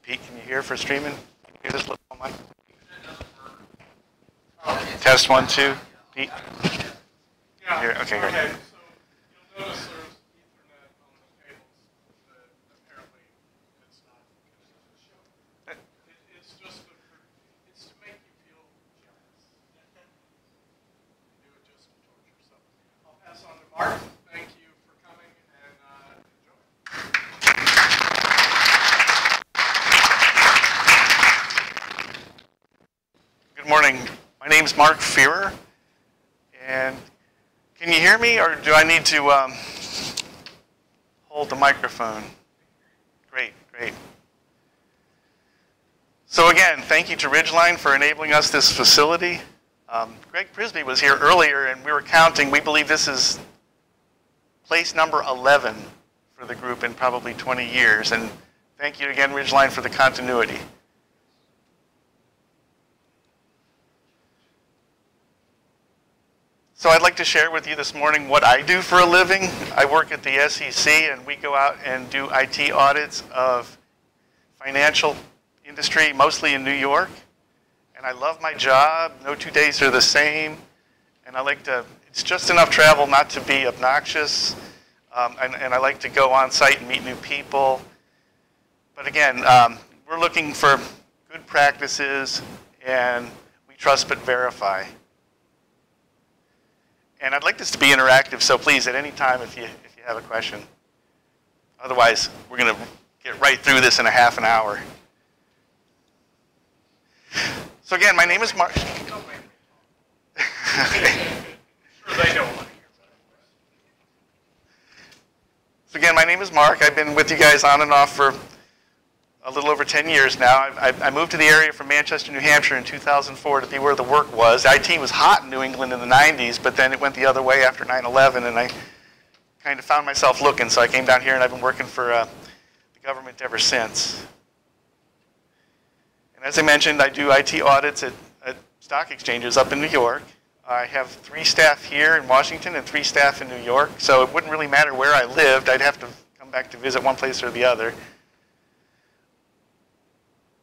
Pete, can you hear for streaming? Can you hear this little mic? Test 1, 2. Pete? Yeah. Here. Okay, great. Okay, so you'll notice there's Ethernet on the cables, but apparently it's not shown. It's just it's to make you feel jealous. Do it just to torture yourself. I'll pass on to Mark. Thank you for coming and enjoy. Good morning. My name's Mark Fearer, and can you hear me, or do I need to hold the microphone? Great, great. So again, thank you to Ridgeline for enabling us this facility. Greg Prisby was here earlier, and we were counting. We believe this is place number 11 for the group in probably 20 years, and thank you again, Ridgeline, for the continuity. So I'd like to share with you this morning what I do for a living. I work at the SEC, and we go out and do IT audits of financial industry, mostly in New York. And I love my job. No 2 days are the same. And I like to, it's just enough travel not to be obnoxious. And I like to go on site and meet new people. But again, we're looking for good practices, and we trust but verify. And I'd like this to be interactive, so please, at any time, if you have a question. Otherwise, we're going to get right through this in a half an hour. So again, my name is Mark. Sure, they don't want to hear that. So again, my name is Mark. I've been with you guys on and off for a little over 10 years now. I moved to the area from Manchester, New Hampshire in 2004 to be where the work was. IT was hot in New England in the 90s, but then it went the other way after 9/11, and I kind of found myself looking, so I came down here, and I've been working for the government ever since. And as I mentioned, I do IT audits at stock exchanges up in New York. I have 3 staff here in Washington and 3 staff in New York, so it wouldn't really matter where I lived. I'd have to come back to visit one place or the other.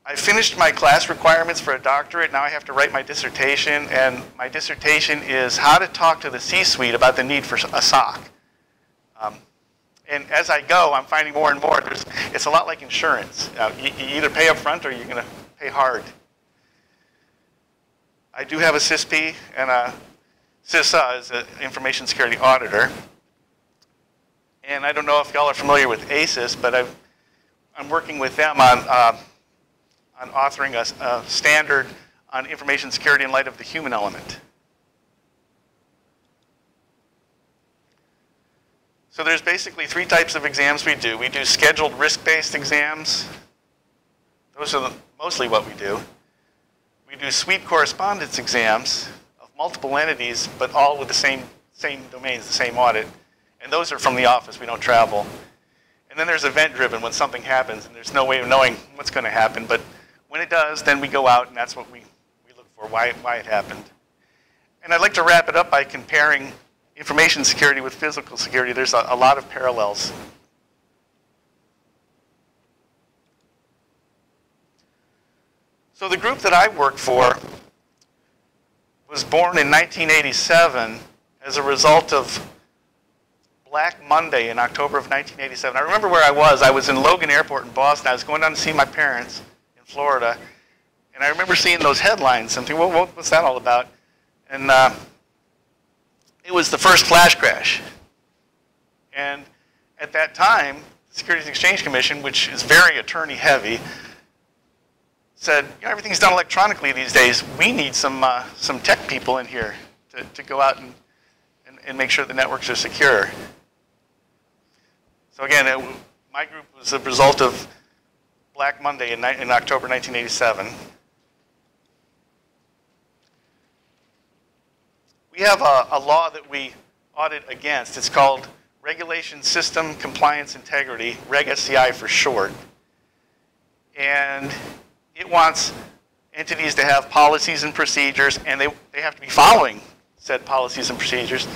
I finished my class requirements for a doctorate. Now I have to write my dissertation, and my dissertation is how to talk to the C-suite about the need for a SOC. And as I go, I'm finding more and more, it's a lot like insurance. You either pay up front or you're going to pay hard. I do have a CISP and a CISA as an information security auditor. And I don't know if y'all are familiar with ASIS, but I'm working with them on authoring a standard on information security in light of the human element. So there's basically 3 types of exams we do. We do scheduled risk-based exams. Those are mostly what we do. We do sweep correspondence exams of multiple entities, but all with the same domains, the same audit. And those are from the office. We don't travel. And then there's event-driven, when something happens, and there's no way of knowing what's going to happen. But when it does, then we go out, and that's what we look for, why it happened. And I'd like to wrap it up by comparing information security with physical security. There's a lot of parallels. So the group that I work for was born in 1987 as a result of Black Monday in October of 1987. I remember where I was. I was in Logan Airport in Boston. I was going down to see my parents in Florida. And I remember seeing those headlines and thinking, well, what's that all about? And it was the first flash crash. And at that time, the Securities and Exchange Commission, which is very attorney heavy, said, you know, everything's done electronically these days. We need some tech people in here to go out and make sure the networks are secure. So again, my group was a result of Black Monday in October 1987. We have a law that we audit against. It's called Regulation System Compliance Integrity, Regsei for short. And it wants entities to have policies and procedures, and they have to be following said policies and procedures.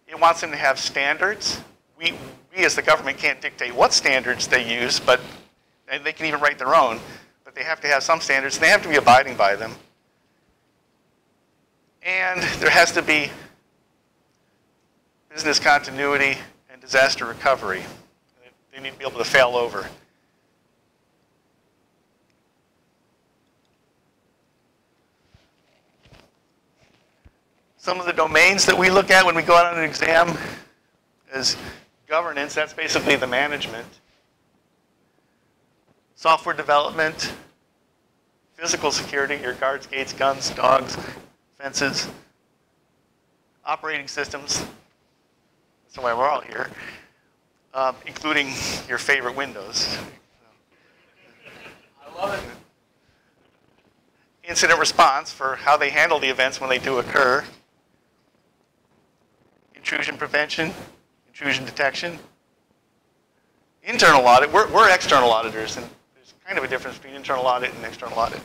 It wants them to have standards. We as the government can't dictate what standards they use, but and they can even write their own. but they have to have some standards, and they have to be abiding by them. And there has to be business continuity and disaster recovery. They need to be able to fail over. Some of the domains that we look at when we go out on an exam is governance, that's basically the management. Software development, physical security, your guards, gates, guns, dogs, fences. Operating systems, that's why we're all here, including your favorite Windows. I love it. Incident response for how they handle the events when they do occur. Intrusion prevention, intrusion detection. Internal audit, we're external auditors, and there's kind of a difference between internal audit and external audit.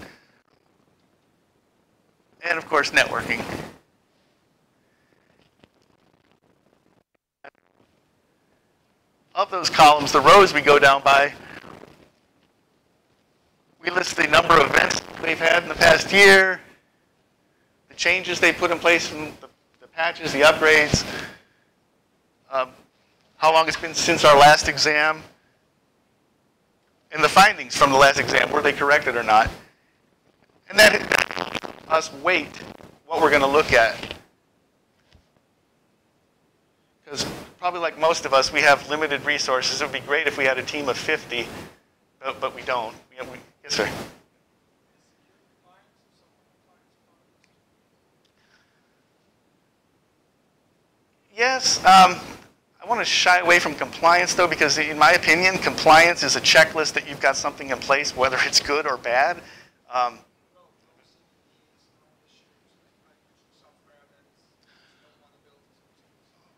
And of course, networking. Of those columns, the rows we go down by, we list the number of events they've had in the past year, the changes they put in place from the patches, the upgrades, how long it's been since our last exam, and the findings from the last exam, were they corrected or not. And that helps us weight what we're going to look at. Because probably like most of us, we have limited resources. It would be great if we had a team of 50, but we don't. Yes, sir. Yes, I want to shy away from compliance, though, because in my opinion, compliance is a checklist that you've got something in place, whether it's good or bad.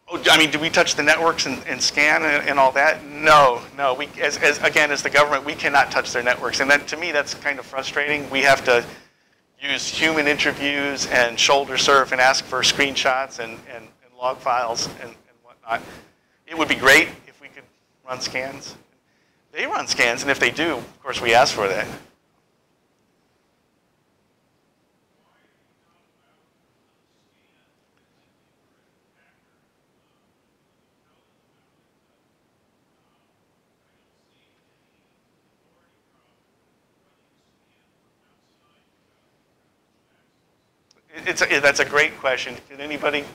Oh, I mean, do we touch the networks and scan and all that? No, no. We, as the government, we cannot touch their networks. And that, to me, that's kind of frustrating. We have to use human interviews and shoulder surf and ask for screenshots and log files and whatnot. It would be great if we could run scans. They run scans, and if they do, of course, we ask for that. That's a great question. Can anybody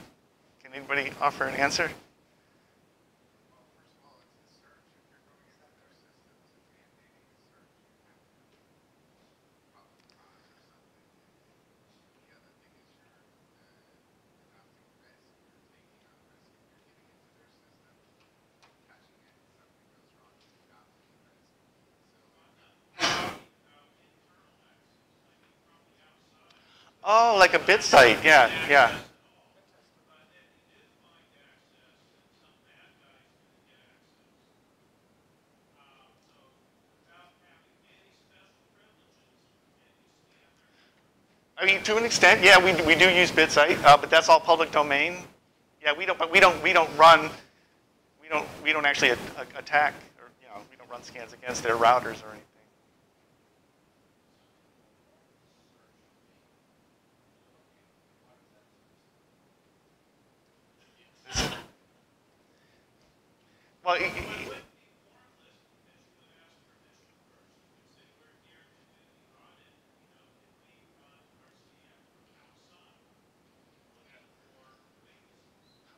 offer an answer? Oh, like a bit site, yeah, yeah. I mean, to an extent, yeah, we do use BitSite, but that's all public domain. Yeah, we don't actually attack, or we don't run scans against their routers or anything.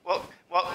Well, well.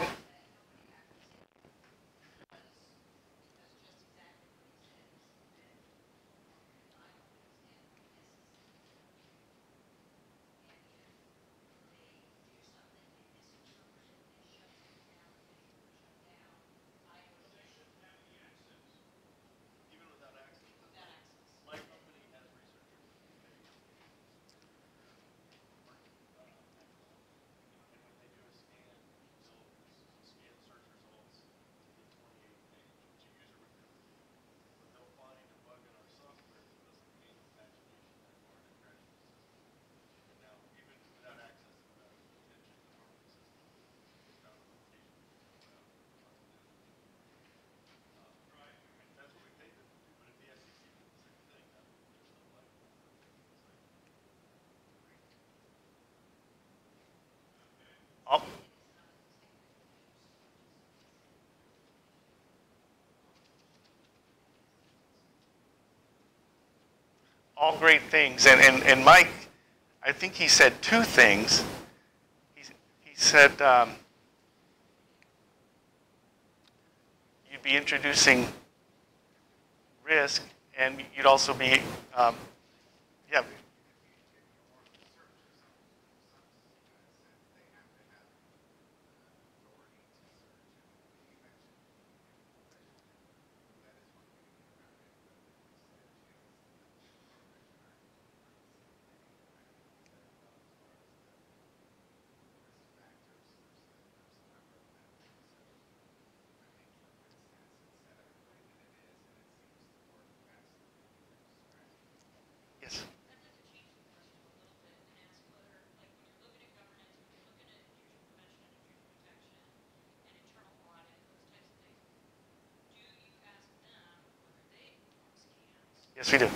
all great things. And Mike, I think he said two things. He said you'd be introducing risk, and you'd also be, yeah. Yes. Yes, we do.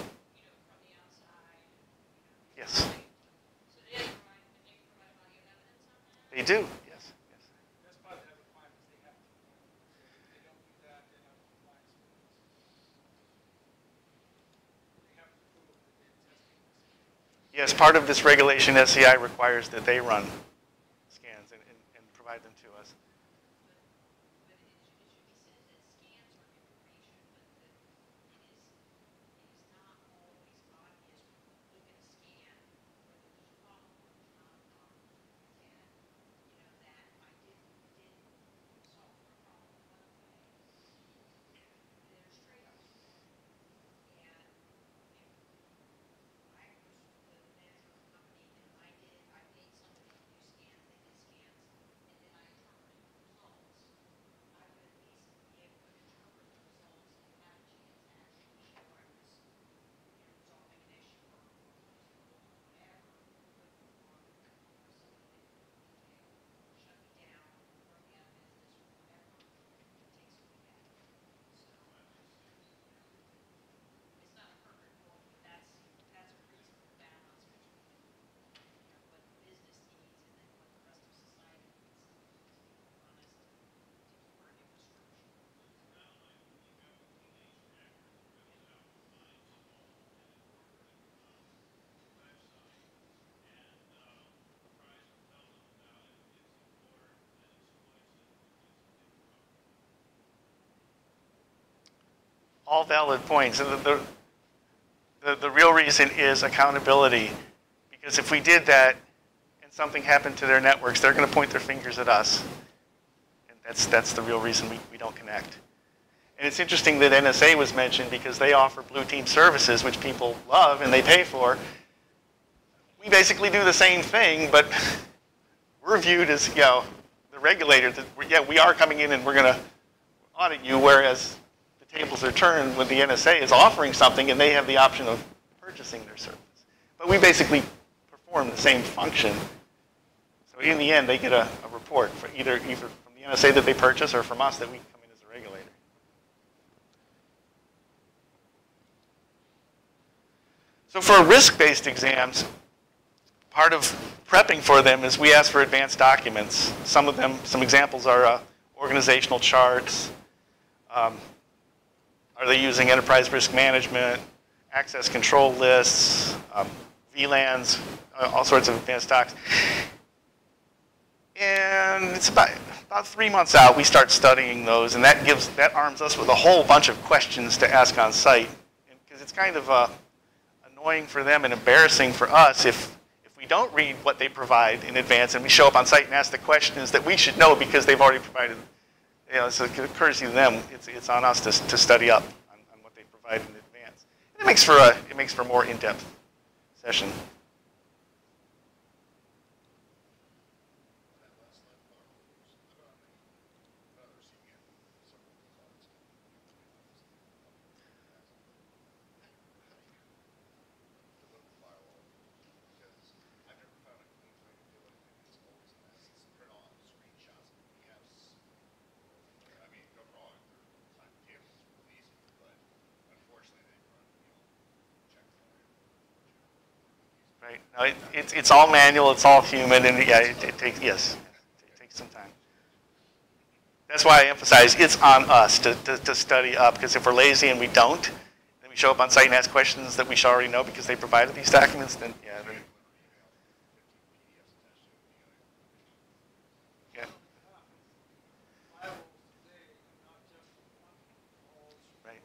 Yes. They do. Yes. Yes. That's part of the requirements they have to perform. If they don't do that, they're not compliant with this. They have to prove that they're testing this. Yes, part of this regulation, SCI requires that they run scans and provide them to us. All valid points. And the real reason is accountability. Because if we did that and something happened to their networks, they're going to point their fingers at us. And that's the real reason we don't connect. And it's interesting that NSA was mentioned because they offer blue team services, which people love and they pay for. We basically do the same thing, but we're viewed as, you know, the regulator. That yeah, we are coming in and we're going to audit you, whereas the tables are turned when the NSA is offering something and they have the option of purchasing their service. But we basically perform the same function. So in the end, they get a report for either from the NSA that they purchase or from us that we come in as a regulator. So for risk-based exams, part of prepping for them is we ask for advanced documents. Some of them, some examples are organizational charts. Are they using enterprise risk management, access control lists, VLANs, all sorts of advanced docs. And it's about 3 months out, we start studying those, and that arms us with a whole bunch of questions to ask on site. Because it's kind of annoying for them and embarrassing for us if we don't read what they provide in advance and we show up on site and ask the questions that we should know because they've already provided. You know, it's a courtesy to them. It's on us to study up on what they provide in advance. And it makes for a more in-depth session. Right. No, it's all manual, it's all human, and yeah, it takes some time. That's why I emphasize it's on us to study up, because if we're lazy and we don't, then we show up on site and ask questions that we should already know because they provided these documents, then yeah. Then, yeah. Right.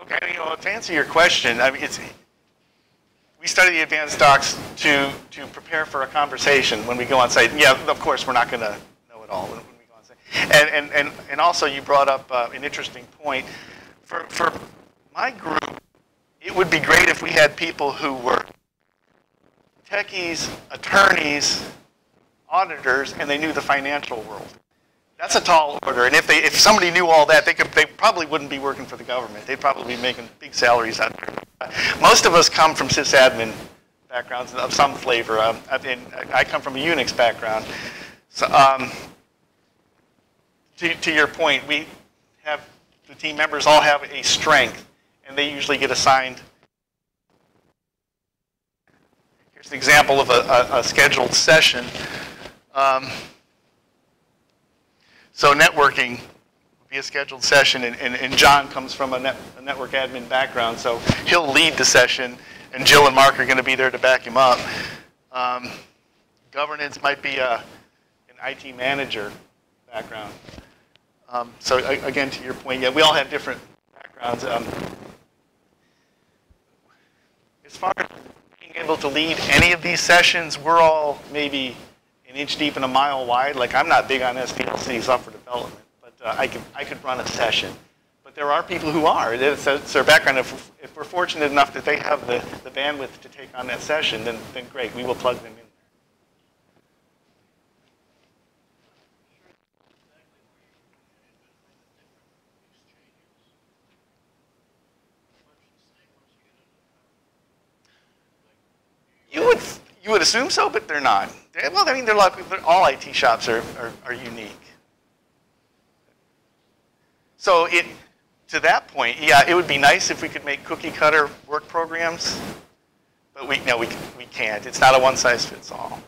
Okay, to answer your question, I mean, we study the advanced docs to prepare for a conversation when we go on site. And yeah, of course, we're not going to know it all when we go on site. And also, you brought up an interesting point. For my group, it would be great if we had people who were techies, attorneys, auditors, and they knew the financial world. That's a tall order, and if somebody knew all that, they probably wouldn't be working for the government. They'd probably be making big salaries out there. Most of us come from sysadmin backgrounds of some flavor. I come from a Unix background. So, to your point, we have the team members all have a strength, and they usually get assigned. Here's an example of a scheduled session. So networking would be a scheduled session, and John comes from a network admin background, so he'll lead the session, and Jill and Mark are going to be there to back him up. Governance might be an IT manager background. So again, to your point, yeah, we all have different backgrounds. As far as being able to lead any of these sessions, we're all maybe an inch deep and a mile wide. Like, I'm not big on SPLC, software development, but I could run a session. But But there are people who are. It's their background. If we're fortunate enough that they have the bandwidth to take on that session, then great, we will plug them in. You would assume so, but they're not. Well, I mean, all IT shops are unique. So to that point, yeah, it would be nice if we could make cookie cutter work programs, but we can't. It's not a one size fits all.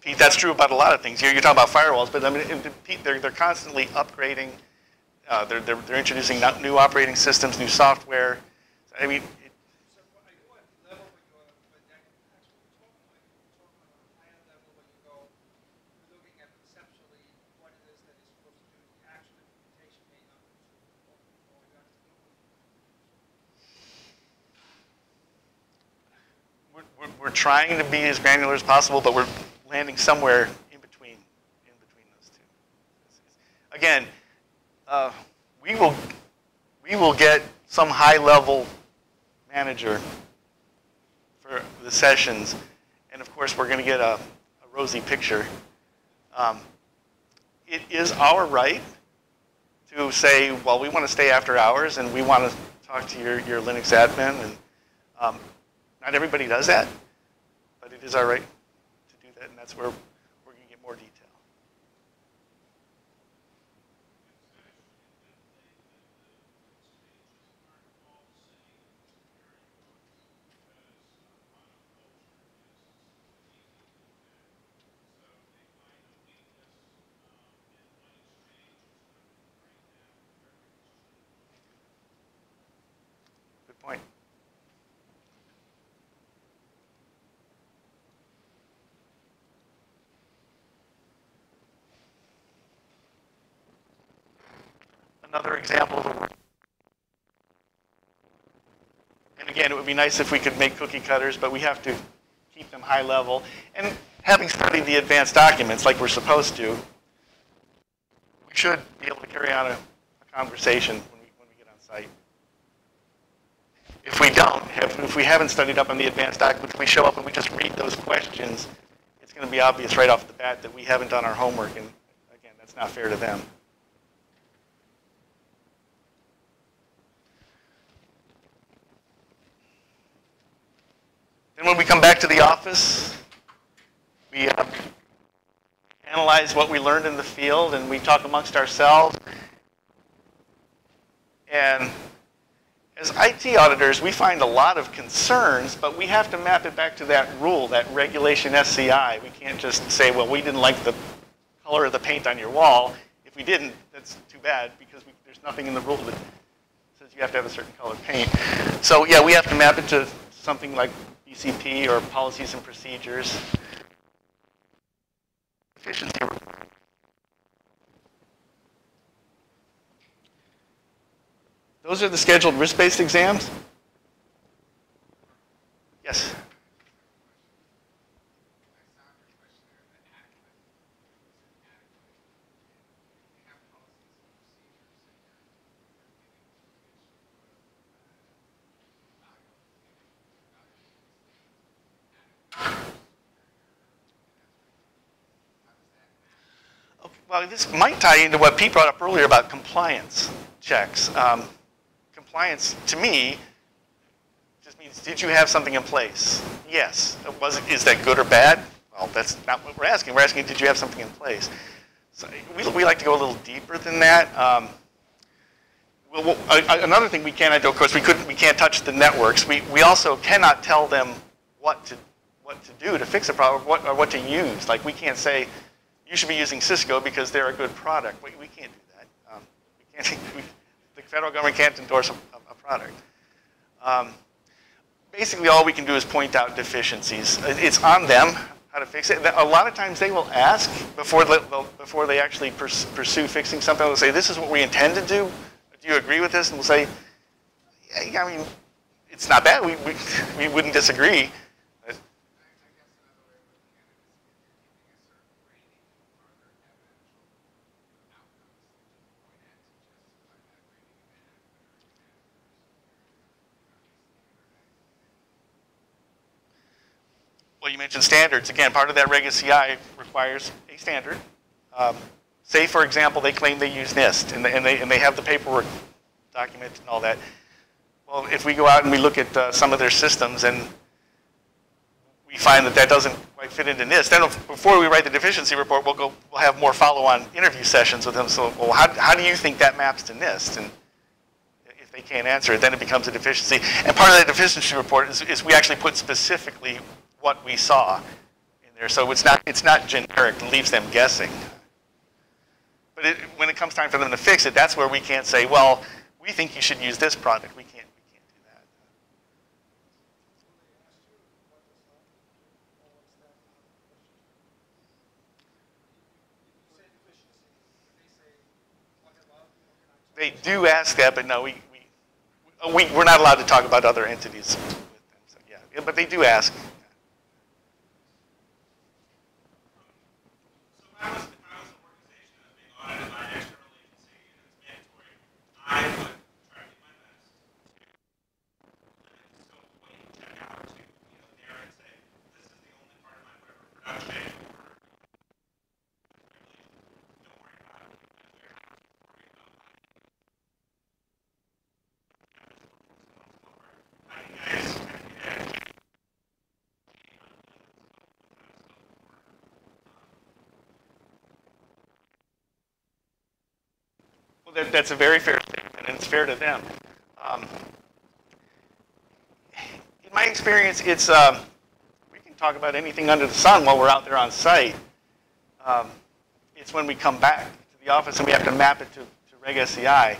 Pete, that's true about a lot of things. You're talking about firewalls, but I mean, Pete, they're constantly upgrading. They're introducing new operating systems, new software. I mean, we're trying to be as granular as possible, but we're landing somewhere in between those two. Again, we will get some high-level manager for the sessions, and of course we're going to get a rosy picture. It is our right to say, well, we want to stay after hours and we want to talk to your Linux admin, and not everybody does that, but it is our right to do that, and that's where we're going to get more detail. Good point. Another example of a, and again, it would be nice if we could make cookie cutters, but we have to keep them high level. And having studied the advanced documents like we're supposed to, we should be able to carry on a conversation when we get on site. If we don't, if we haven't studied up on the advanced documents, we show up and we just read those questions, it's going to be obvious right off the bat that we haven't done our homework, and again, that's not fair to them. Then when we come back to the office, we analyze what we learned in the field, and we talk amongst ourselves. And as IT auditors, we find a lot of concerns, but we have to map it back to that rule, that regulation SCI. We can't just say, well, we didn't like the color of the paint on your wall. If we didn't, that's too bad, because there's nothing in the rule that says you have to have a certain color paint. So yeah, we have to map it to something like BCP or policies and procedures. Efficiency. Those are the scheduled risk-based exams? Yes? Well, this might tie into what Pete brought up earlier about compliance checks. Compliance, to me, just means, did you have something in place? Yes. Is that good or bad? Well, that's not what we're asking. We're asking, did you have something in place? So we like to go a little deeper than that. Another thing we cannot do, of course, we can't touch the networks. We also cannot tell them what to do to fix a problem, or what to use. Like, we can't say, you should be using Cisco because they're a good product. We can't do that. The federal government can't endorse a a product. Basically, all we can do is point out deficiencies. It's on them how to fix it. A lot of times they will ask before they actually pursue fixing something. They'll say, "This is what we intend to do. Do you agree with this?" And we'll say, "Yeah, I mean, it's not bad. We wouldn't disagree." Well, you mentioned standards. Again, part of that Regsei requires a standard. Say, for example, they claim they use NIST, and they have the paperwork document and all that. Well, if we go out and we look at some of their systems and we find that doesn't quite fit into NIST, then before we write the deficiency report, we'll have more follow-on interview sessions with them. So, well, how do you think that maps to NIST? And if they can't answer it, then it becomes a deficiency. And part of that deficiency report is we actually put specifically what we saw in there. So it's not generic, it leaves them guessing. But when it comes time for them to fix it, that's where we can't say, well, we think you should use this product. We can't do that. They do ask that, but no, we're not allowed to talk about other entities with them. So yeah, but they do ask. That's a very fair statement, and it's fair to them. In my experience, it's we can talk about anything under the sun while we're out there on site. It's when we come back to the office and we have to map it to Regsei.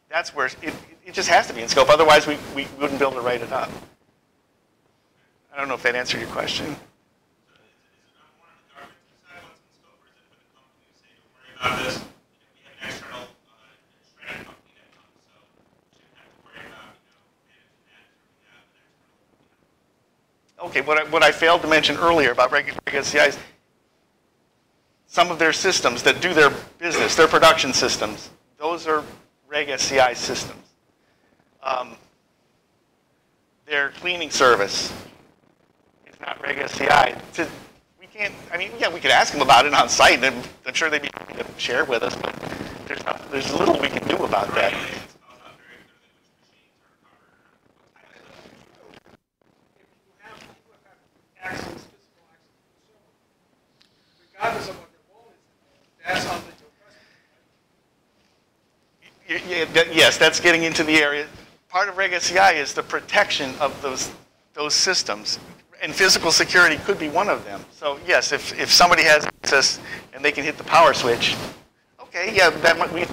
That's where it just has to be in scope. Otherwise, we wouldn't be able to write it up. I don't know if that answered your question. Okay, what I failed to mention earlier about Regsei is some of their systems that do their business, their production systems, those are Regsei systems. Their cleaning service is not Regsei. We can't, I mean, yeah, we could ask them about it on site, and I'm sure they'd be happy to share with us, but there's little we can do about that. Regardless of what their role is, that's something to address. Yes, that's getting into the area. Part of Regsei is the protection of those systems, and physical security could be one of them. So yes, if somebody has access and they can hit the power switch, okay, yeah, that might, we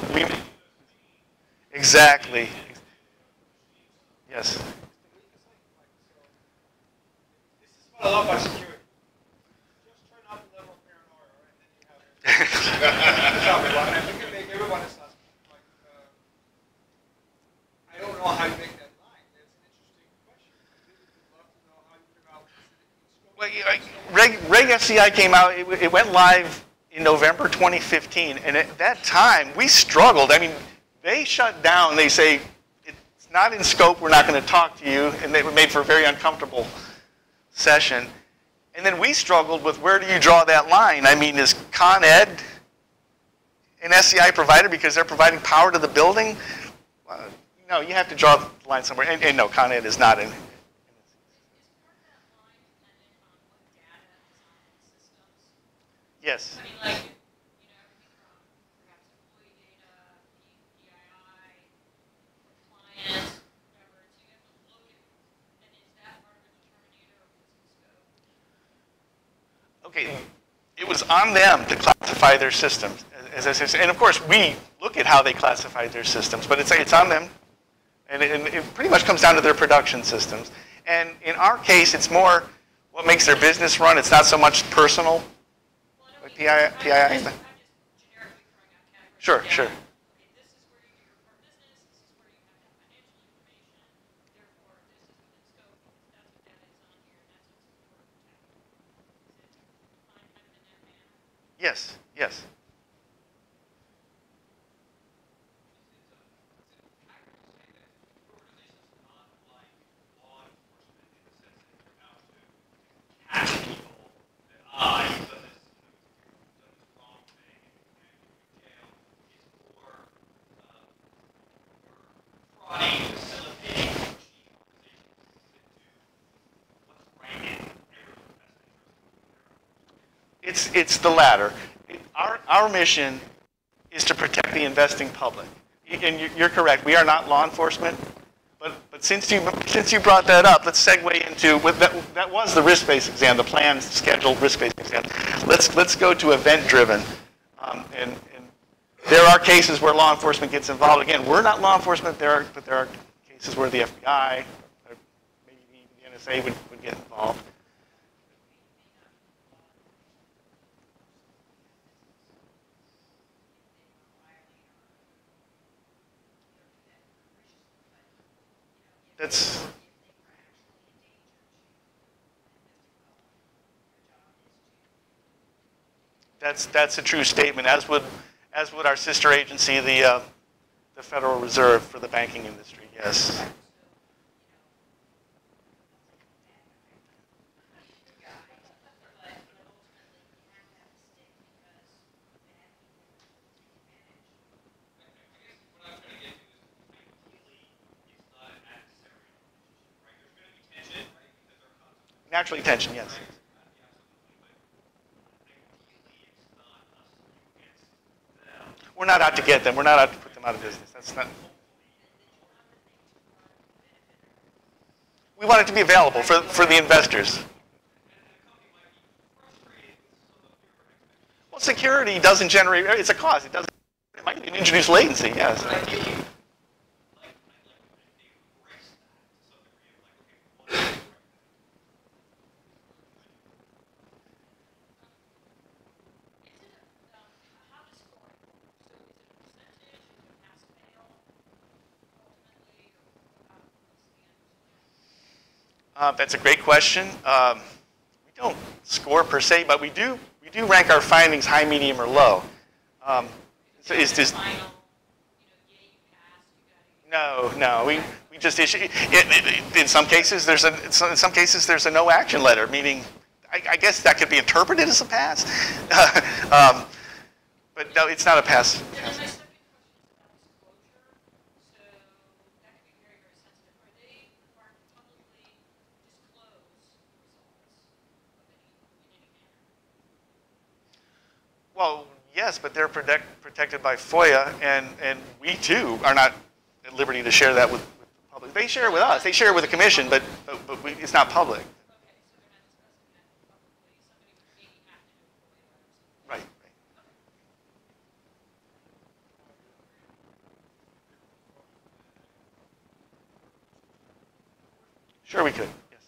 exactly. Yes. This is what I love about security. Just turn up the level of paranoia, and then you have it. We can make everyone assess. Like, I don't know how you make that line. That's an interesting question. I really would love to know how you figure out. Well, Regsei came out. It went live in November 2015, and at that time we struggled. I mean, they shut down. They say it's not in scope. We're not going to talk to you, and they were made for a very uncomfortable session. And then we struggled with where do you draw that line? I mean, is Con Ed an SCI provider because they're providing power to the building? No, you have to draw the line somewhere. And no, Con Ed is not in. Yes. I mean, like, you know, everything from perhaps employee data, PII, compliance, whatever, so you have to load it. And is that part of the determinator of what's in scope? Okay, it was on them to classify their systems. As I said, and of course, we look at how they classified their systems, but it's on them. And it pretty much comes down to their production systems. And in our case, it's more what makes their business run. It's not so much personal, like PII. I'm just generically throwing out categories. Sure, Yeah. sure. Okay, this is where you do your core business. This is where you have that financial information. Therefore, this is within scope because that's what that is on here, and that's what's important to protect. Is it fine kind of in that manner? Yes, yes. It's the latter. Our mission is to protect the investing public. And you're correct. We are not law enforcement. But since you brought that up, let's segue into that was the risk-based exam, the planned scheduled risk-based exam. Let's go to event-driven. And there are cases where law enforcement gets involved. Again, we're not law enforcement, but there are cases where the FBI, or maybe even the NSA would get involved. That's a true statement, as would our sister agency, the Federal Reserve for the banking industry. Yes. Naturally, tension. Yes. We're not out to get them. We're not out to put them out of business. That's not. We want it to be available for the investors. Well, security doesn't generate. It's a cost. It doesn't. It might introduce latency. Yes. That's a great question. We don't score per se, but we do rank our findings high, medium, or low. So is this? No. We just issue. In some cases, there's a no action letter, meaning I guess that could be interpreted as a pass. But no, it's not a pass. Well, yes, but they're protected by FOIA, and we too are not at liberty to share that with the public. They share it with us. They share it with the commission, but it's not public. Right. Sure, we could. Yes.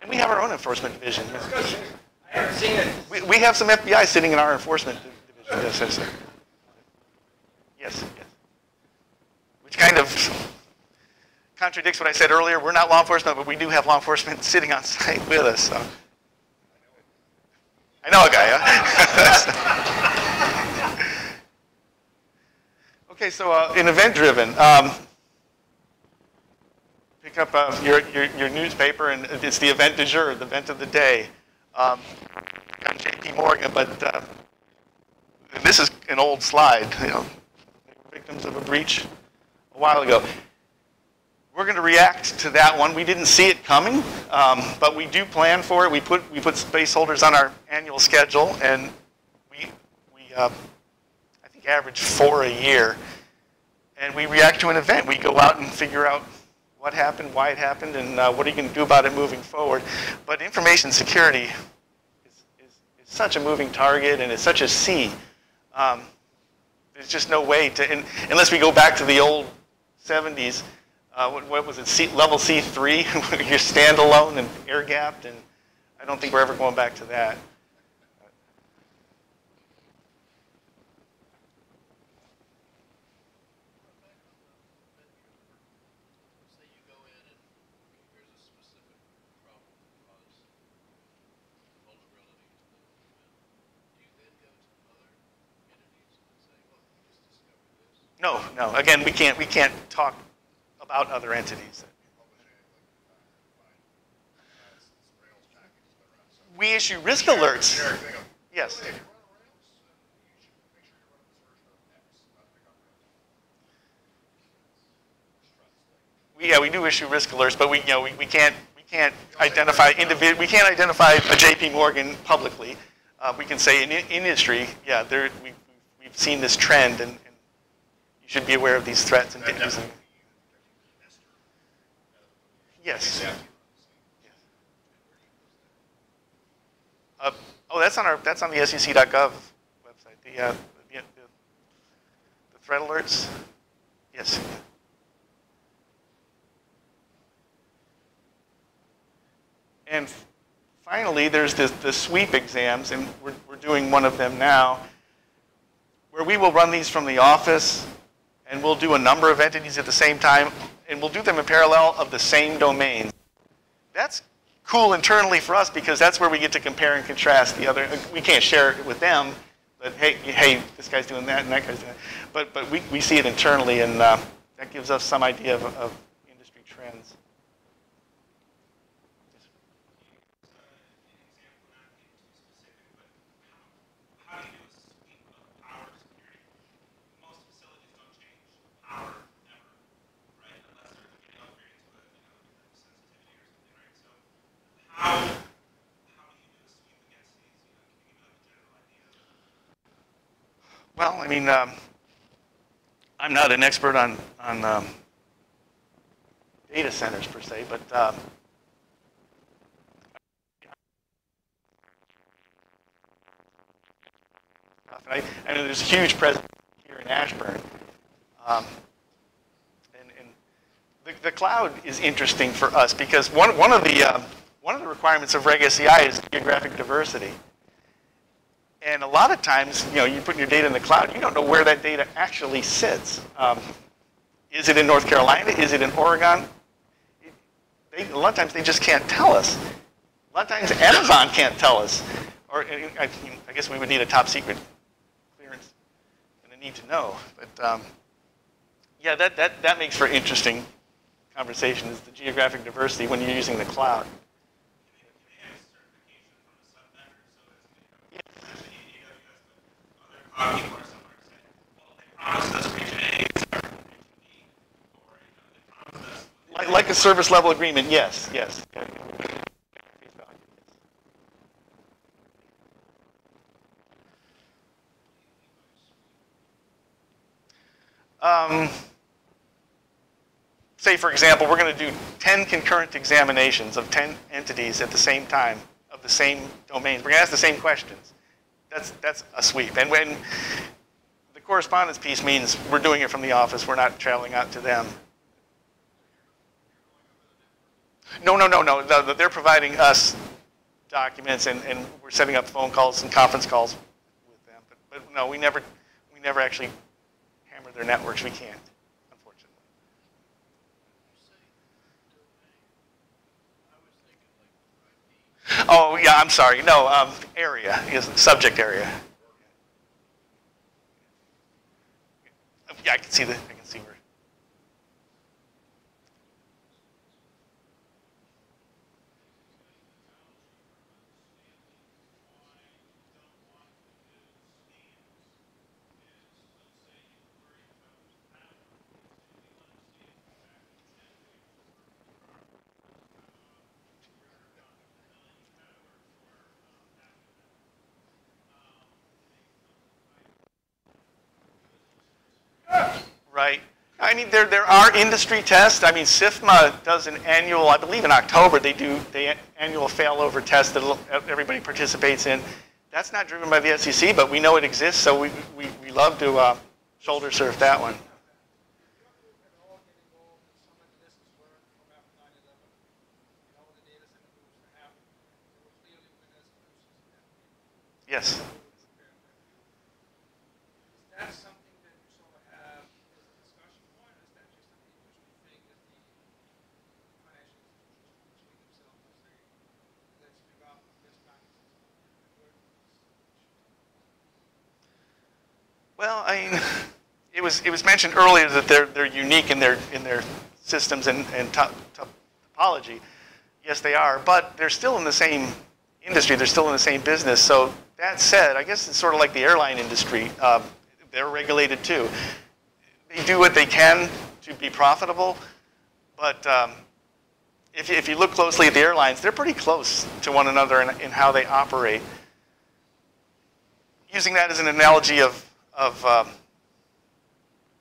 And we have our own enforcement division. Yes. I haven't seen it. We have some FBI sitting in our enforcement division. Yes. Which kind of contradicts what I said earlier. We're not law enforcement, but we do have law enforcement sitting on site with us. So. I know a guy, huh? Okay, so in event-driven, pick up your newspaper, and it's the event du jour, the event of the day. On J.P. Morgan, but this is an old slide. They were victims of a breach a while ago. We're going to react to that one. We didn't see it coming, but we do plan for it. We put placeholders on our annual schedule, and we I think average 4 a year. And we react to an event. We go out and figure out what happened, why it happened, and what are you going to do about it moving forward. But information security is such a moving target, and it's such a sea. There's just no way to, unless we go back to the old 70s, what was it, level C3, where you're standalone and air-gapped, and I don't think we're ever going back to that. No, no. Again, we can't talk about other entities. We issue risk alerts. Yes. Yeah, we do issue risk alerts, but we can't identify we can't identify a JP Morgan publicly. We can say in industry, yeah, we've seen this trend, and you should be aware of these threats and dangers. Yes. Oh, that's on the SEC.gov website. The threat alerts. Yes. And finally, there's the sweep exams, and we're doing one of them now, where we will run these from the office, and we'll do a number of entities at the same time, and we'll do them in parallel of the same domain. That's cool internally for us because that's where we get to compare and contrast the other. We can't share it with them, but hey, this guy's doing that and that guy's doing that. But we see it internally, and that gives us some idea of industry trends. How do you do a sweep against these? Can you give a general idea? Well, I mean, I'm not an expert on data centers per se, but I mean, there's a huge presence here in Ashburn, and the cloud is interesting for us because one of the requirements of Regsei is geographic diversity. And a lot of times, you put your data in the cloud, you don't know where that data actually sits. Is it in North Carolina? Is it in Oregon? A lot of times they just can't tell us. A lot of times Amazon can't tell us. Or I guess we would need a top secret clearance and a need to know. But yeah, that makes for interesting conversation, is the geographic diversity when you're using the cloud. Like a service level agreement, yes. Say, for example, we're going to do 10 concurrent examinations of 10 entities at the same time of the same domains. We're going to ask the same questions. That's a sweep. And when the correspondence piece means we're doing it from the office, we're not traveling out to them. No. They're providing us documents, and we're setting up phone calls and conference calls with them. But no, we never actually hammer their networks. We can't, unfortunately. Oh yeah, I'm sorry. No, area is subject area. Yeah, I can see where. Right. I mean, there are industry tests. I mean, SIFMA does an annual, I believe in October, they do the annual failover test that everybody participates in. That's not driven by the SEC, but we know it exists, so we love to shoulder surf that one. Yes. Is that something that you sort of have as a discussion point, or is that just an industry thing that the financial institutions between themselves and say, let's figure out best practices and work with this issue? Well, I mean, it was mentioned earlier that they're unique in their systems and topology. Yes, they are, but they're still in the same industry. They're still in the same business. So that said, I guess it's sort of like the airline industry. They're regulated too. They do what they can to be profitable, but if you look closely at the airlines, they're pretty close to one another in how they operate. Using that as an analogy of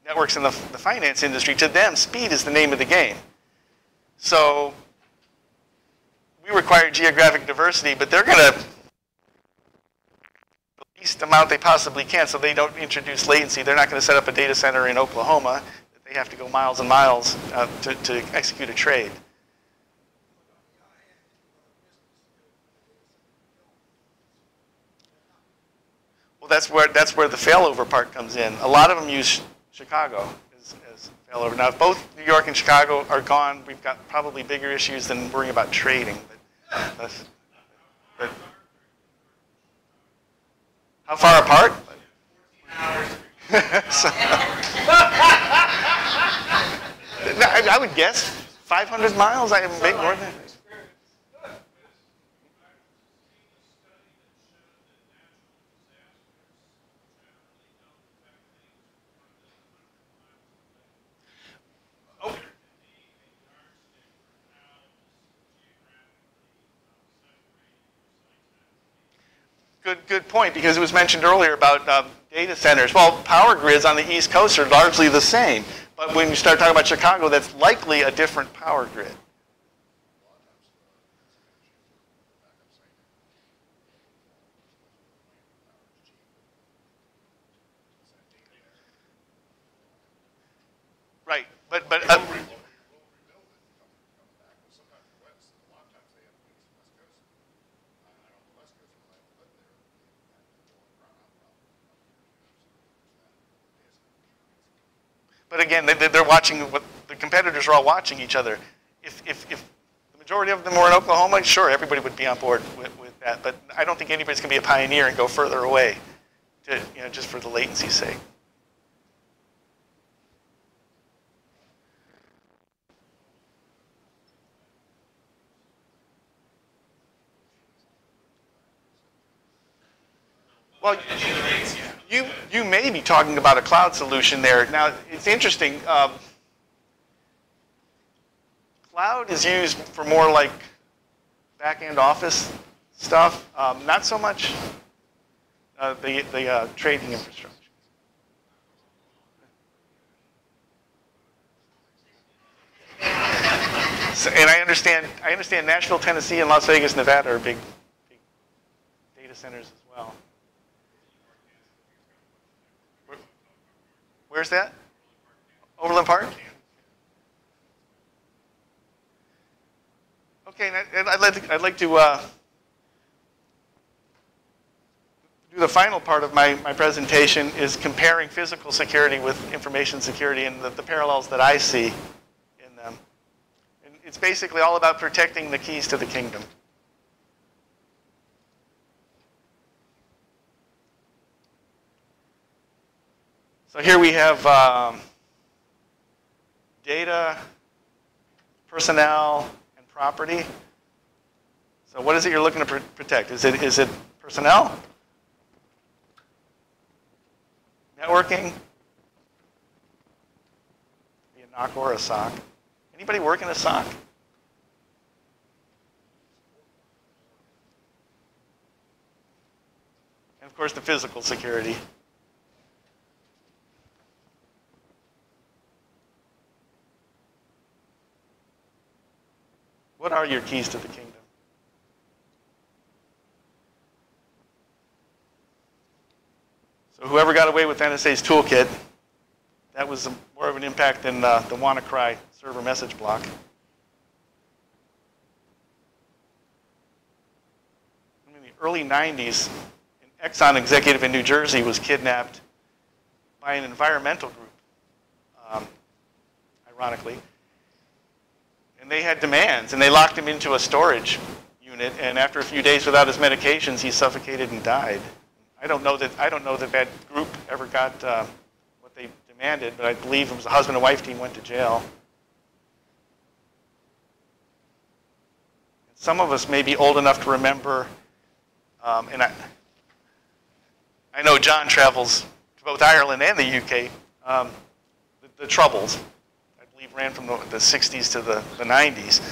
networks in the finance industry, to them, speed is the name of the game. So we require geographic diversity, but they're going to the least amount they possibly can, so they don't introduce latency. They're not going to set up a data center in Oklahoma. They have to go miles and miles to execute a trade. Well, that's where the failover part comes in. A lot of them use Chicago as failover. Now, if both New York and Chicago are gone, we've got probably bigger issues than worrying about trading. But how far apart? So, I would guess 500 miles. I have big more than. Good point, because it was mentioned earlier about data centers. Well, power grids on the East Coast are largely the same, but when you start talking about Chicago, that's likely a different power grid. Right, but But again, they're watching, what the competitors are all watching each other. If the majority of them were in Oklahoma, sure, everybody would be on board with that. But I don't think anybody's going to be a pioneer and go further away, just for the latency's sake. Well, you may be talking about a cloud solution there. Now, it's interesting. Cloud is used for more like back-end office stuff, not so much the trading infrastructure. So, and I understand Nashville, Tennessee, and Las Vegas, Nevada are big data centers as well. Where's that? Overland Park? Okay, and I'd like to do the final part of my presentation is comparing physical security with information security and the parallels that I see in them. And it's basically all about protecting the keys to the kingdom. So here we have data, personnel, and property. So what is it you're looking to protect? Is it personnel? Networking? Be a NOC or a SOC. Anybody work in a SOC? And of course the physical security. What are your keys to the kingdom? So whoever got away with NSA's toolkit, that was more of an impact than the WannaCry server message block. In the early 90s, an Exxon executive in New Jersey was kidnapped by an environmental group, ironically. And they had demands, and they locked him into a storage unit, and after a few days without his medications, he suffocated and died. I don't know that that group ever got what they demanded, but I believe it was a husband and wife team went to jail. Some of us may be old enough to remember, and I know John travels to both Ireland and the UK, the Troubles, I believe, ran from the 60s to the 90s.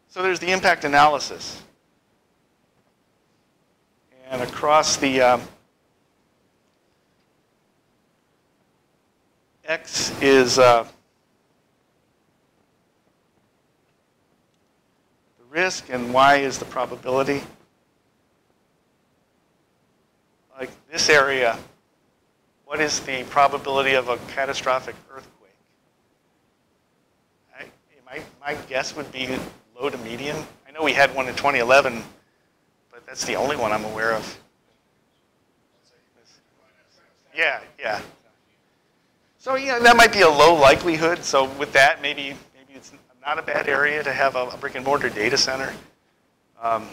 So there's the impact analysis. And across the X is the risk, and Y is the probability. Like this area, what is the probability of a catastrophic earthquake? My guess would be low to medium. I know we had one in 2011, but that's the only one I'm aware of. Yeah, yeah. So yeah, that might be a low likelihood. So with that, maybe it's not a bad area to have a brick and mortar data center. Wow.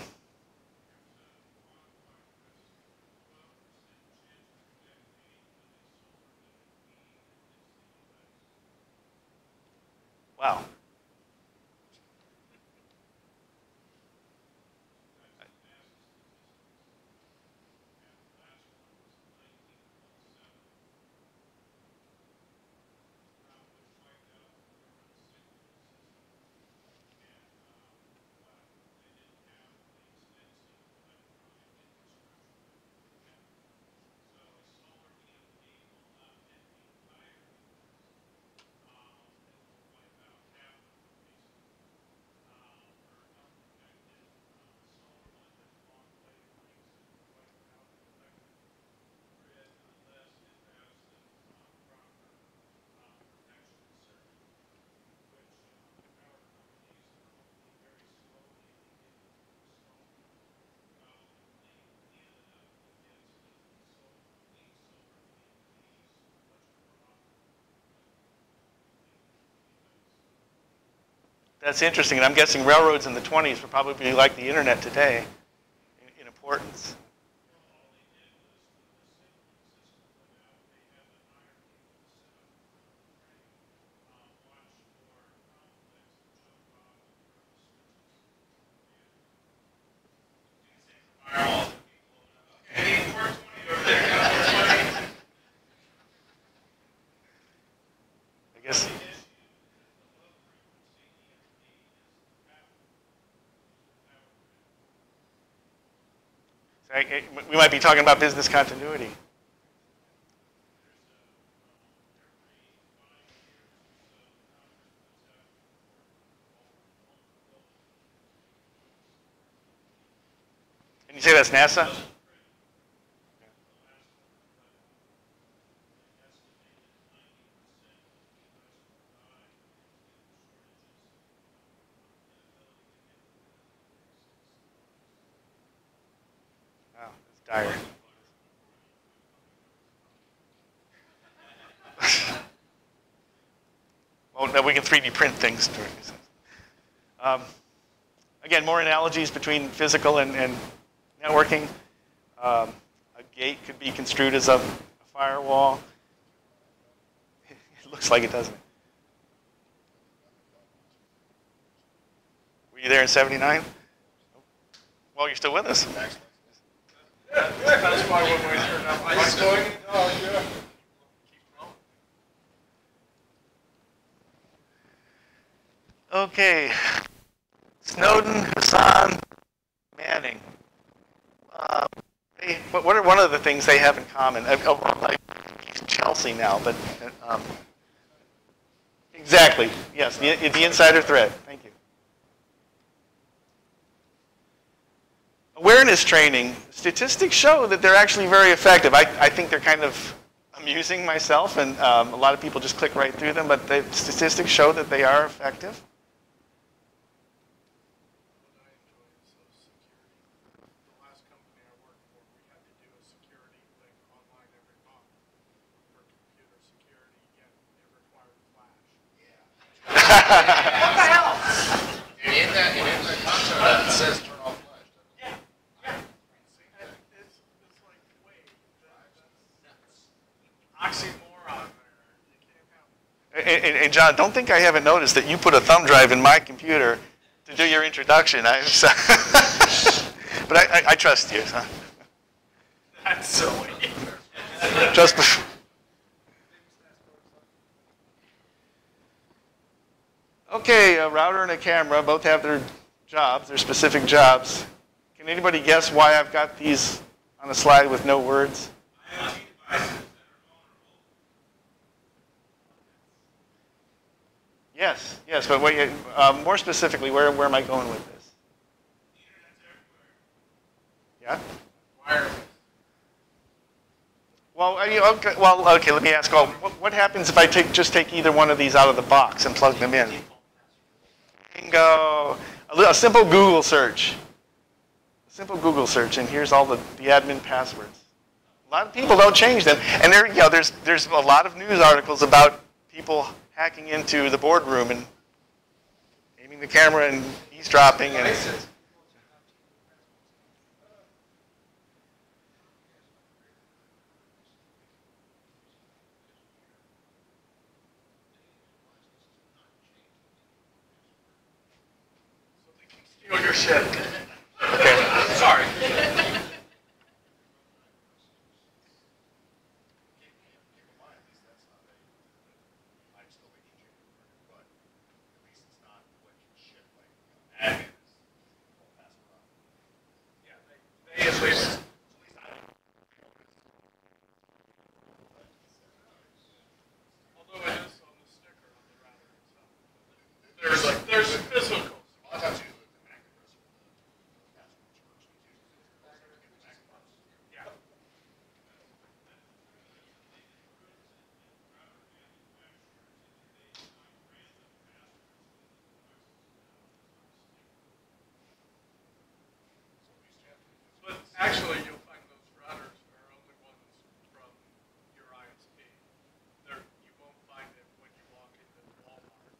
That's interesting, and I'm guessing railroads in the 20s were probably like the internet today in importance. I guess. We might be talking about business continuity. And you say that's NASA? Wow, that's dire. Well, now we can 3D print things. Again, more analogies between physical and networking. A gate could be construed as a firewall. It looks like it, doesn't it? Were you there in '79? Well, you're still with us. Yeah, that's why when we turned up, I was going, oh, yeah. Okay. Snowden, Hassan, Manning. What are one of the things they have in common? He's Chelsea now, but exactly. Yes, the insider threat. Thank you. Awareness training. Statistics show that they're actually very effective. I think they're kind of amusing myself, and a lot of people just click right through them, but the statistics show that they are effective. What I enjoy is security. The last company I worked for, we had to do a security link online every month for computer security, yet it required Flash. What the hell? And in that contract, it says turn off Flash. Yeah. It's like, wait, that's oxymoron there. You can't have it. And John, don't think I haven't noticed that you put a thumb drive in my computer to do your introduction. But I trust you. Huh? That's silly. Just before. Okay, a router and a camera both have their jobs, their specific jobs. Can anybody guess why I've got these on a slide with no words? Yes, yes, but wait, more specifically, where am I going with this? Yeah? Wireless. Well, okay, let me ask, what happens if I just take either one of these out of the box and plug them in? Bingo. A simple Google search. A simple Google search, and here's all the admin passwords. A lot of people don't change them. And there's a lot of news articles about people hacking into the boardroom and aiming the camera and eavesdropping. And Steal your shit. okay. Sorry. They at least. Although it is on the sticker on the router itself. There's a physical. A lot of times you look at the MAC address or the password first. Yeah. But actually, you'll find those routers are only ones from your ISP. You won't find it when you walk into Walmart.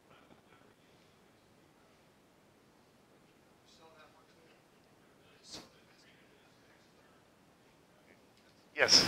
Yes.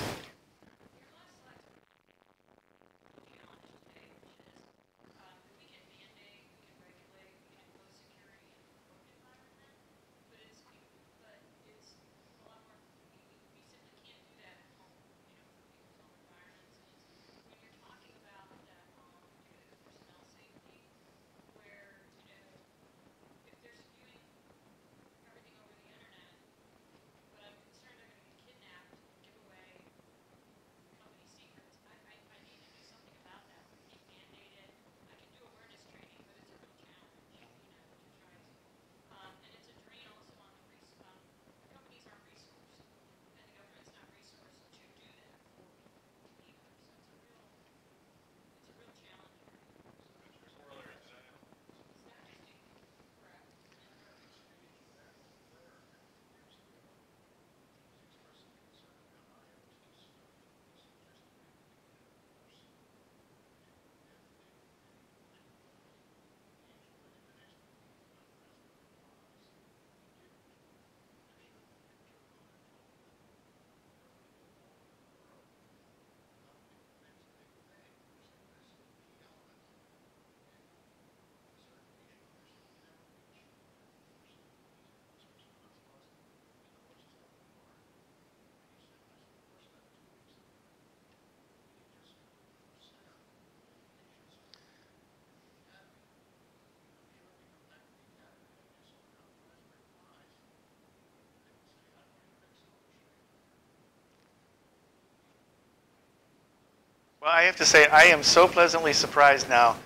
Well, I have to say, I am so pleasantly surprised now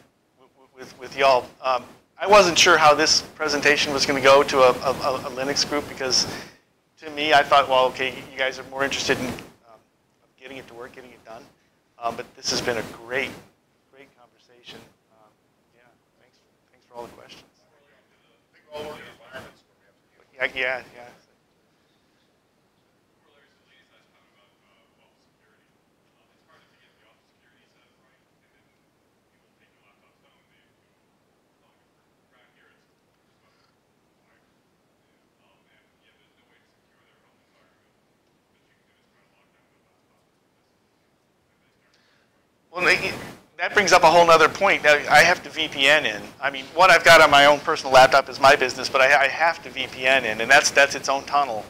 with y'all. I wasn't sure how this presentation was going to go to a Linux group, because to me, I thought, well, okay, you guys are more interested in getting it to work, getting it done. But this has been a great conversation. Yeah, thanks for all the questions. I think we're all working in environments where we have to Yeah. Well, that brings up a whole other point. Now, I have to VPN in. I mean, what I've got on my own personal laptop is my business, but I have to VPN in, and that's its own tunnel.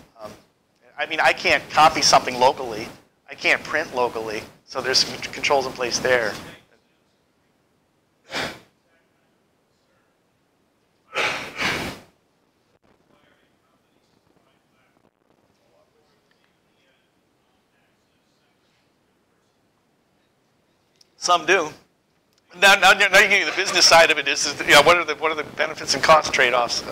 I mean, I can't copy something locally. I can't print locally, so there's some controls in place there. Some do. Now you get the business side of it. What are the benefits and cost trade-offs?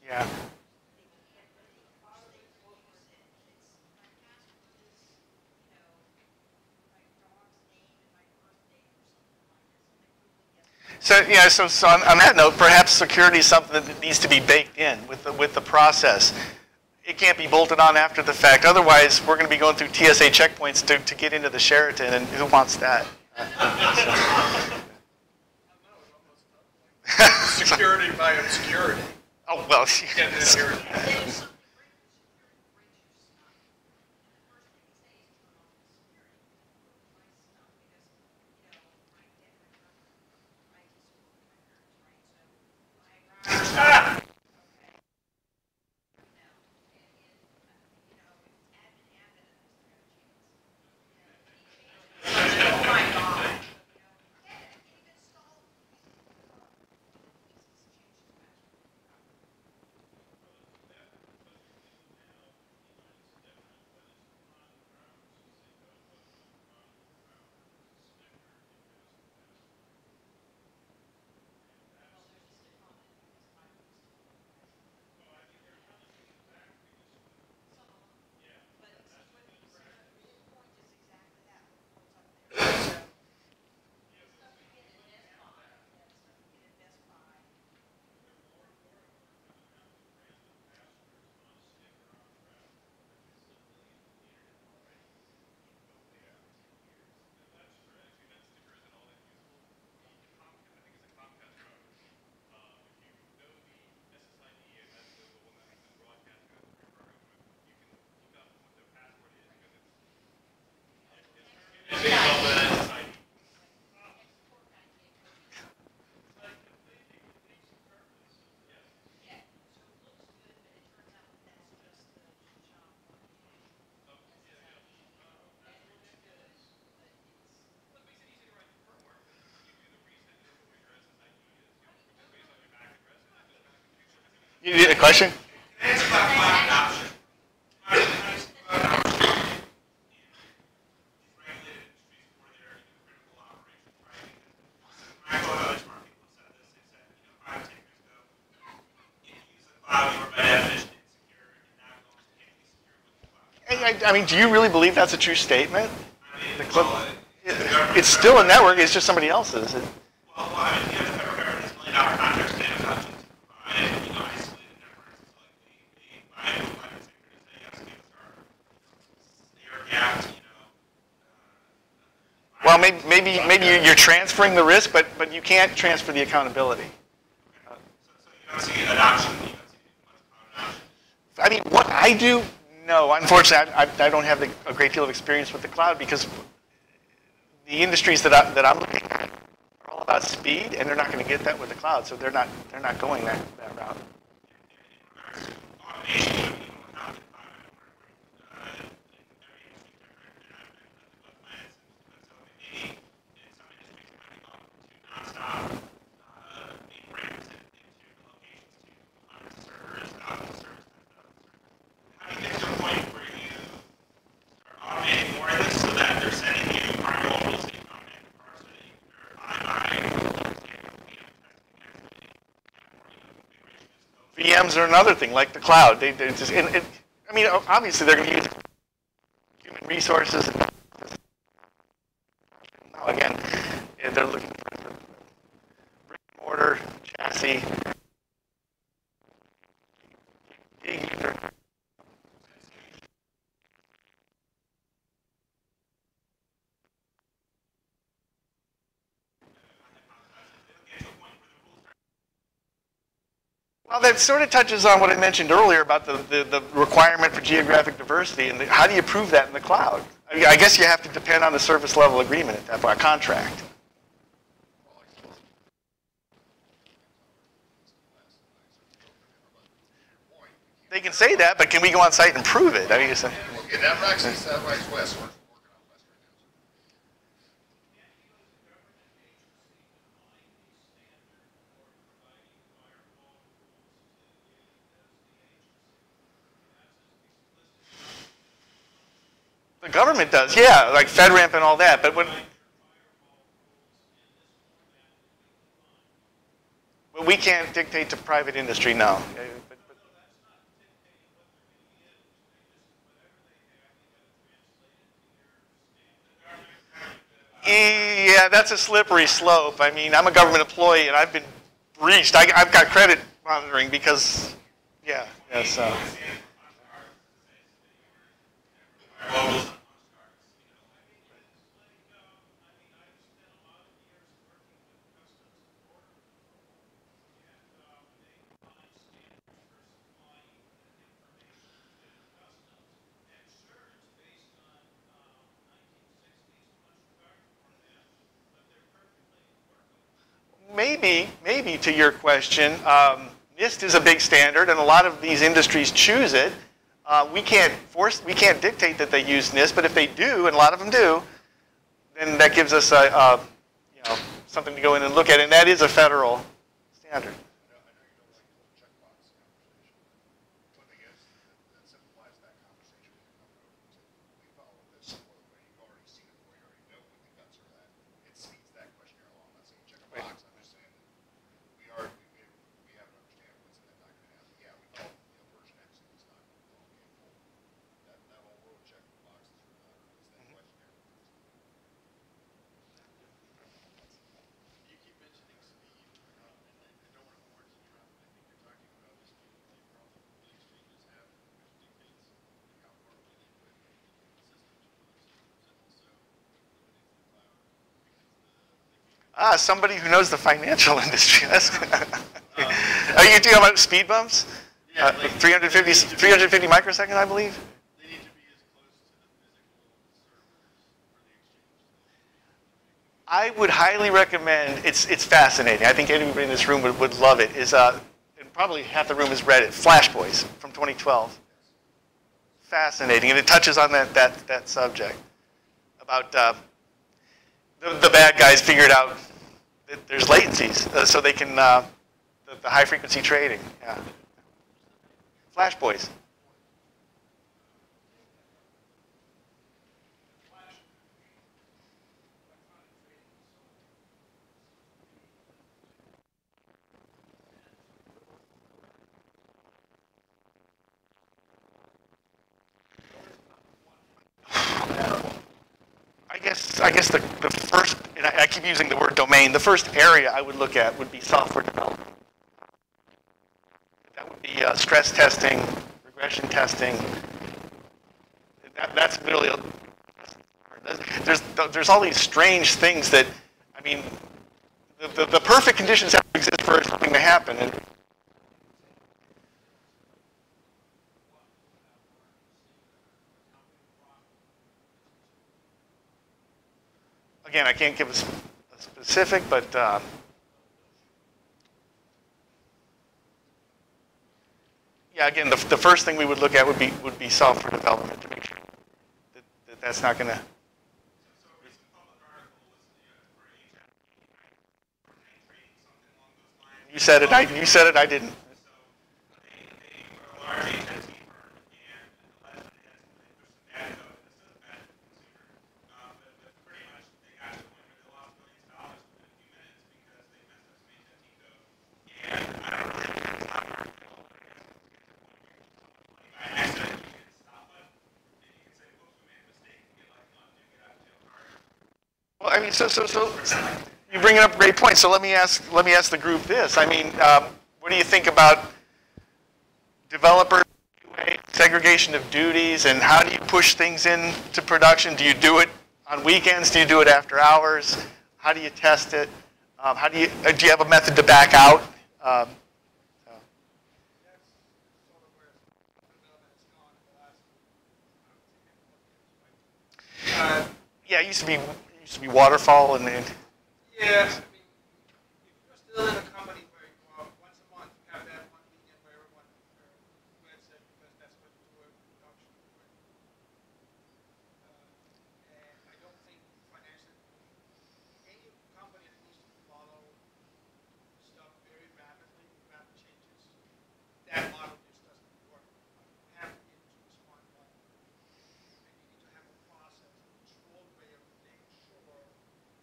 Yeah. So on that note, perhaps security is something that needs to be baked in with the process. It can't be bolted on after the fact. Otherwise, we're going to be going through TSA checkpoints to get into the Sheraton, and who wants that? Security by obscurity. Oh, well. You need a question? I mean, do you really believe that's a true statement? It's still a network. It's just somebody else's. No, maybe you're transferring the risk, but you can't transfer the accountability. So you don't see adoption, you don't see much adoption. I mean, what I do, no. Unfortunately, I don't have a great deal of experience with the cloud because the industries that I'm looking at are all about speed, and they're not going to get that with the cloud, so they're not going that route. Automation, VMs are another thing, like the cloud. They just, I mean, obviously they're going to use human resources. Now again, they're looking for brick and mortar, chassis. Well, that sort of touches on what I mentioned earlier about the requirement for geographic diversity, and how do you prove that in the cloud? I guess you have to depend on the service level agreement at that point, a contract. They can say that, but can we go on site and prove it? I mean, Okay, that Regsei satellites west. We're working on west right now. the government does, yeah, like FedRAMP and all that, but we can't dictate to private industry, no. Yeah, that's a slippery slope. I mean, I'm a government employee, and I've been breached. I've got credit monitoring because, yeah, so. Maybe to your question, NIST is a big standard, and a lot of these industries choose it. We can't dictate that they use NIST, but if they do, and a lot of them do, then that gives us something to go in and look at, and that is a federal standard. Somebody who knows the financial industry. Are you talking about speed bumps? Yeah, 350 microseconds, I believe? They need to be as close to the physical servers for the exchange. I would highly recommend, it's fascinating. I think anybody in this room would love it. And probably half the room has read it, Flash Boys from 2012. Fascinating, and it touches on that subject about the bad guys figured out that there's latencies, so they can the high frequency trading. Yeah, Flash Boys. I guess the first, and I keep using the word domain, the first area I would look at would be software development. That would be stress testing, regression testing. That's really There's all these strange things that, I mean, the perfect conditions have to exist for something to happen. And again, I can't give a specific, but yeah, again, the first thing we would look at would be software development to make sure that that's not going to. So a recent public article was for trading, something along those lines. You said it. You said it. I didn't. So they were a large HFT firm, and allegedly they pushed some bad code. This is bad for the consumer, but pretty much they got to the point where they lost millions of dollars within a few minutes because they messed up some HFT code. And I don't really think it's not hard at all. By accident, you can stop it, and you can say, "Whoops, we made a mistake," and get like undo, get out of jail card. Well, I mean, so you bring up a great point. So let me ask the group this. I mean, what do you think about developer segregation of duties, and how do you push things into production? Do you do it on weekends? Do you do it after hours? How do you test it? How do you have a method to back out? Yeah, it used to be waterfall, and then. Yeah, I mean, if you're still in a company where you are once a month, you have that one weekend where everyone quits it because that's what you do with production. And I don't think financially, any company that needs to follow stuff very rapidly, rapid changes, that model just doesn't work. You have to get into a smart model. And you need to have a process, a controlled way of making sure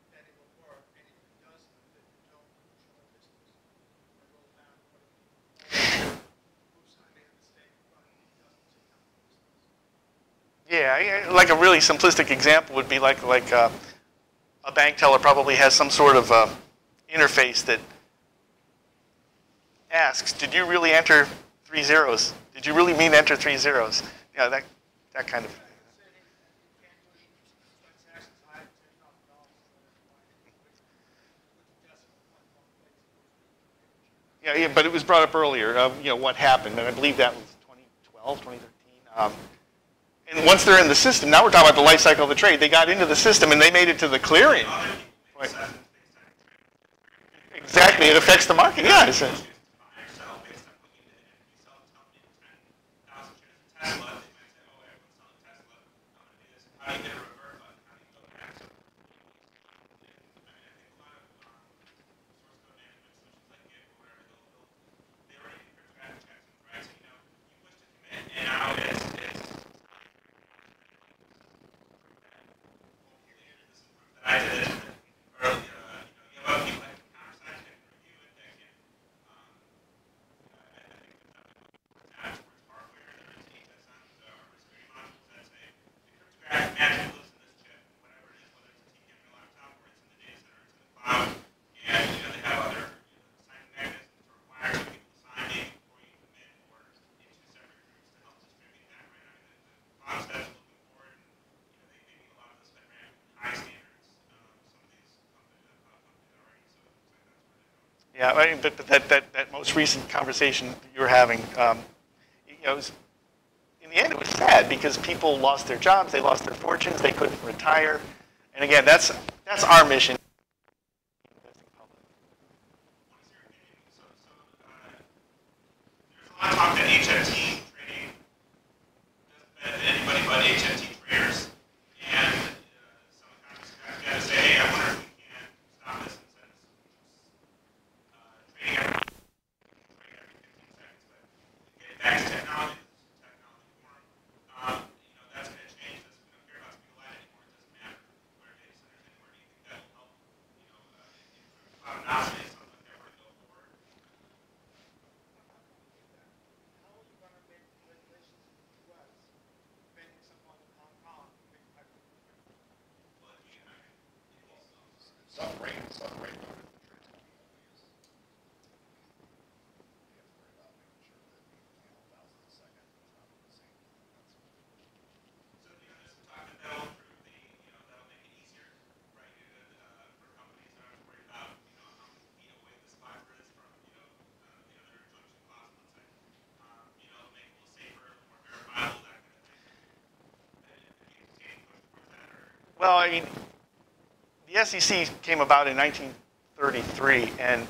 that it will work. And if it doesn't, then you don't control business. It goes down to other people. Oops, I made a mistake, but it doesn't take out the business. Yeah, like a really simplistic example would be like a bank teller probably has some sort of interface that asks, "Did you really enter 3 zeros? Did you really mean to enter 3 zeros?" Yeah, that kind of. Yeah, but it was brought up earlier, what happened, and I believe that was 2012, 2013. And once they're in the system, now we're talking about the life cycle of the trade. They got into the system and they made it to the clearing. Right. Exactly, it affects the market. Yeah, it's I did it earlier. You have other people that can countersign it and review it that can. I think attached towards hardware that are TSMs or security modules that say the cryptographic magic lives in this chip, whatever it is, whether it's a TCAM in your laptop or it's in the data center, it's in the cloud, and they have other signing mechanisms to require people to sign in before you commit or into separate groups to help distribute that. Right? I mean, the cloud stack is looking forward, and they meet a lot of those FedRAMP high standards. Yeah, I mean, but that most recent conversation you were having, it was, in the end, it was sad because people lost their jobs, they lost their fortunes, they couldn't retire, and again, that's our mission. There's a lot of talk that HFT trading doesn't benefit anybody but HFT traders, and some economists have got to say, hey, I wonder if we can stop this and send this trading every 15 seconds. But getting back to technology, this is a technology forum. That's going to change this. We don't care about speed of light anymore. It doesn't matter where data centers anywhere. Do you think that will help? Improve cloud adoption is something that we're going to go forward. Well, I mean, the SEC came about in 1933, and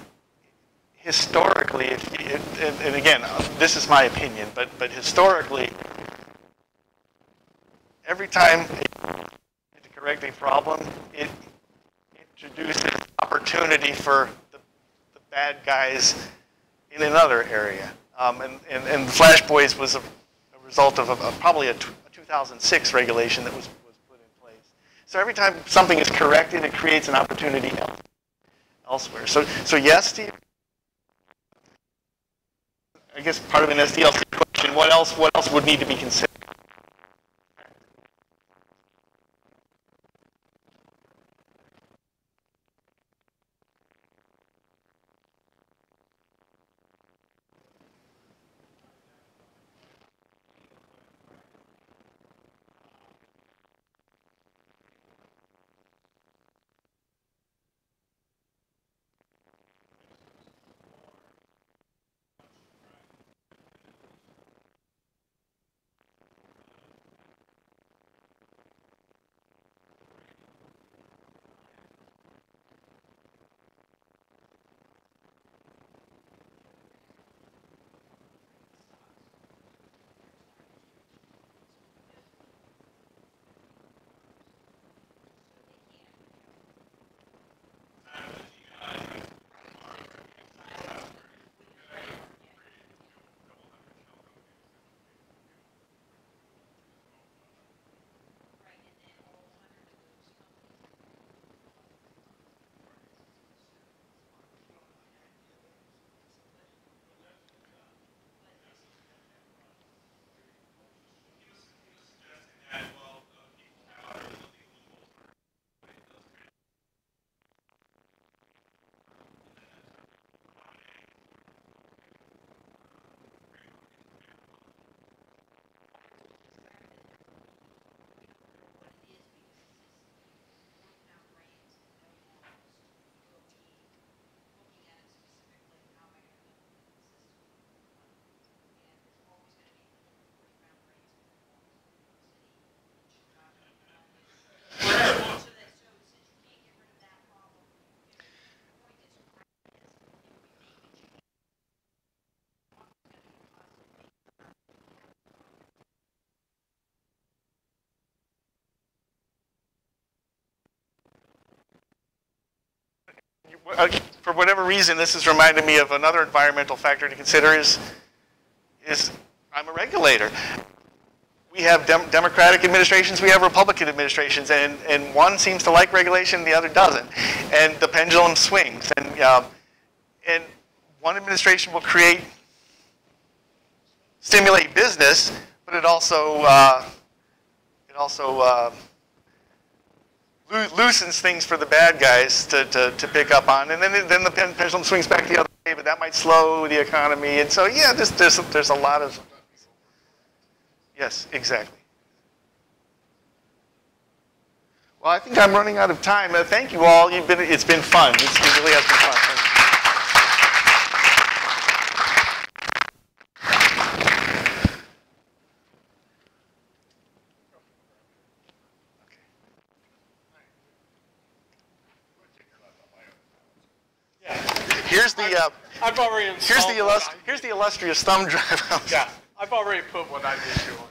historically, and again, this is my opinion, but historically, every time to correct a problem, it introduces opportunity for the bad guys in another area. And the Flash Boys was a result of probably a 2006 regulation that was put in place. So every time something is corrected, it creates an opportunity elsewhere. So yes, Steve, I guess part of an SDLC question, what else would need to be considered? For whatever reason, this has reminded me of another environmental factor to consider is I'm a regulator. We have Democratic administrations, we have Republican administrations, and one seems to like regulation, the other doesn't. And the pendulum swings. And one administration will stimulate business, but it also loosens things for the bad guys to pick up on, and then the pendulum swings back the other way. But that might slow the economy, and so yeah, there's a lot of yes, exactly. Well, I think I'm running out of time. Thank you all. It's been fun. It really has been fun. Thank you. Here's the I've already installed here's the illustrious thumb drive. Yeah, I've already put what I need to on.